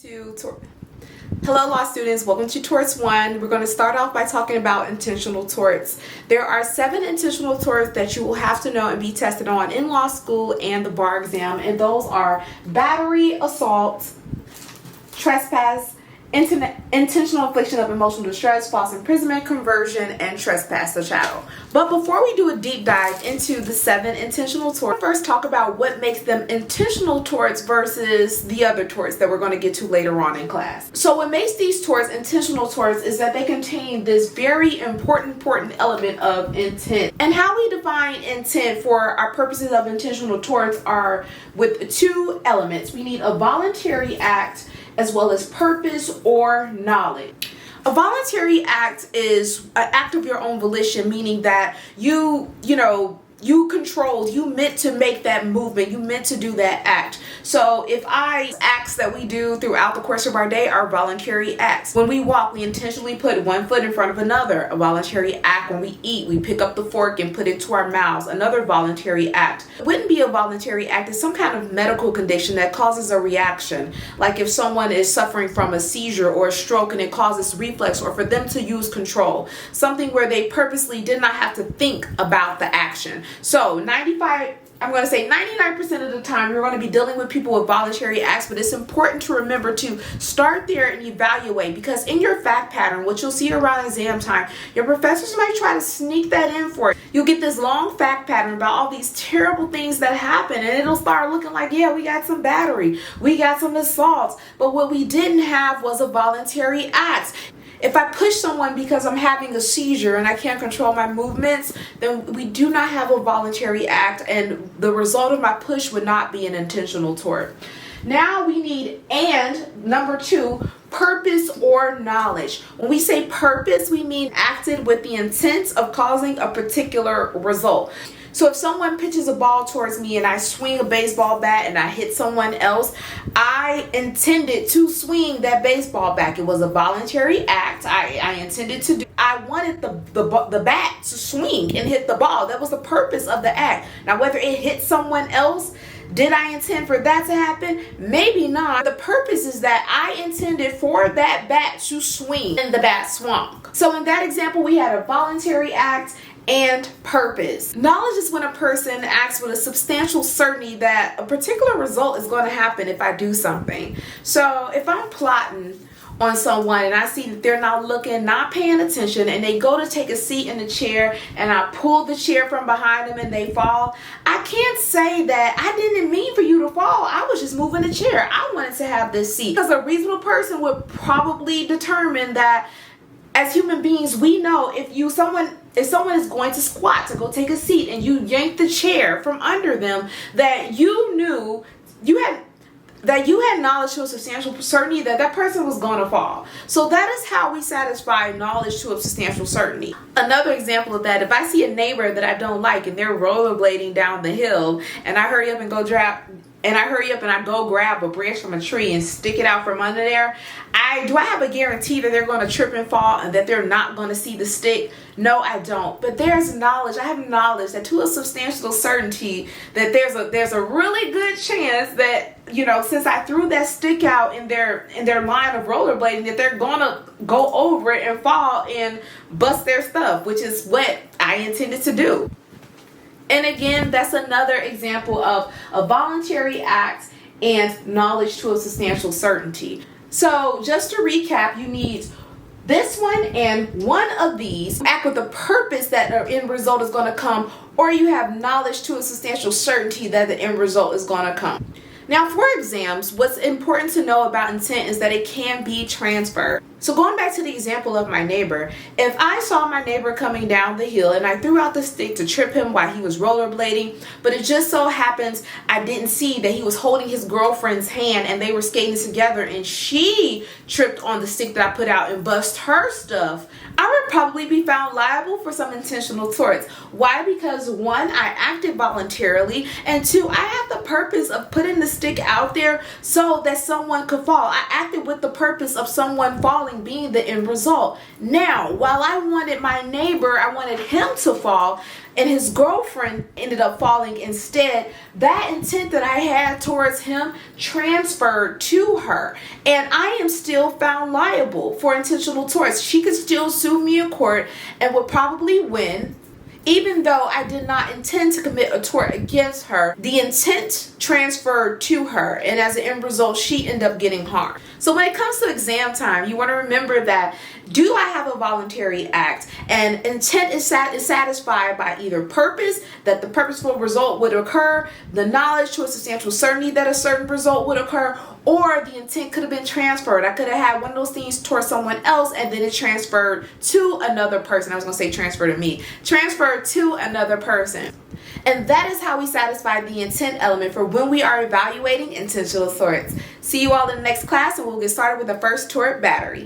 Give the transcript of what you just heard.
Hello law students, welcome to Torts 1. We're going to start off by talking about intentional torts. There are 7 intentional torts that you will have to know and be tested on in law school and the bar exam, and those are battery, assault, trespass, intentional infliction of emotional distress, false imprisonment, conversion, and trespass to chattel. But before we do a deep dive into the 7 intentional torts, first talk about what makes them intentional torts versus the other torts that we're going to get to later on in class. So what makes these torts intentional torts is that they contain this very important element of intent. And how we define intent for our purposes of intentional torts are with 2 elements. We need a voluntary act as well as purpose or knowledge. A voluntary act is an act of your own volition, meaning that you controlled, you meant to make that movement, you meant to do that act. So if acts that we do throughout the course of our day are voluntary acts. When we walk, we intentionally put one foot in front of another, a voluntary act. When we eat, we pick up the fork and put it to our mouths, another voluntary act. It wouldn't be a voluntary act, it's some kind of medical condition that causes a reaction. Like if someone is suffering from a seizure or a stroke and it causes reflex, or for them to use control, something where they purposely did not have to think about the action. So 99% of the time you're going to be dealing with people with voluntary acts, but it's important to remember to start there and evaluate, because in your fact pattern, what you'll see around exam time, your professors might try to sneak that in for you. You'll get this long fact pattern about all these terrible things that happen, and it'll start looking like, yeah, we got some battery, we got some assaults, but what we didn't have was a voluntary act. If I push someone because I'm having a seizure and I can't control my movements, then we do not have a voluntary act, and the result of my push would not be an intentional tort. Now we need, and number 2, purpose or knowledge. When we say purpose, we mean acted with the intent of causing a particular result. So if someone pitches a ball towards me and I swing a baseball bat and I hit someone else, I intended to swing that baseball bat. It was a voluntary act. I intended to do. I wanted the bat to swing and hit the ball. That was the purpose of the act. Now, whether it hit someone else, did I intend for that to happen? Maybe not. The purpose is that I intended for that bat to swing and the bat swung. So in that example, we had a voluntary act and purpose. Knowledge is when a person acts with a substantial certainty that a particular result is going to happen if I do something. So if I'm plotting on someone and I see that they're not looking, not paying attention, and they go to take a seat in the chair and I pull the chair from behind them and they fall, I can't say that I didn't mean for you to fall. I was just moving the chair. I wanted to have this seat. Because a reasonable person would probably determine that as human beings, we know if someone is going to squat to go take a seat and you yank the chair from under them, that you knew you had knowledge to a substantial certainty that that person was going to fall. So that is how we satisfy knowledge to a substantial certainty. Another example of that, if I see a neighbor that I don't like and they're rollerblading down the hill and I hurry up and I go grab a branch from a tree and stick it out from under there, do I have a guarantee that they're going to trip and fall and that they're not going to see the stick? No, I don't. But there's knowledge. I have knowledge that to a substantial certainty that there's a really good chance that, since I threw that stick out in their line of rollerblading, that they're going to go over it and fall and bust their stuff, which is what I intended to do. And again, that's another example of a voluntary act and knowledge to a substantial certainty. So just to recap, you need this one and one of these. Act with the purpose that the end result is going to come, or you have knowledge to a substantial certainty that the end result is going to come. Now for exams, what's important to know about intent is that it can be transferred. So going back to the example of my neighbor, if I saw my neighbor coming down the hill and I threw out the stick to trip him while he was rollerblading, but it just so happens I didn't see that he was holding his girlfriend's hand and they were skating together and she tripped on the stick that I put out and bust her stuff, I would probably be found liable for some intentional torts. Why? Because 1, I acted voluntarily, and 2, I have the purpose of putting the stick out there so that someone could fall. I acted with the purpose of someone falling. falling being the end result. Now, while I wanted my neighbor, I wanted him to fall, and his girlfriend ended up falling instead, that intent that I had towards him transferred to her, and I am still found liable for intentional torts. She could still sue me in court and would probably win, even though I did not intend to commit a tort against her. The intent transferred to her, and as an end result, she ended up getting harmed. So when it comes to exam time, you want to remember that, do I have a voluntary act? And intent is satisfied by either purpose, that the purposeful result would occur, the knowledge to a substantial certainty that a certain result would occur, or the intent could have been transferred. I could have had one of those things towards someone else and then it transferred to another person. I was going to say transfer to me. Transferred to another person. And that is how we satisfy the intent element for when we are evaluating intentional torts. See you all in the next class, and we'll get started with the first tort, battery.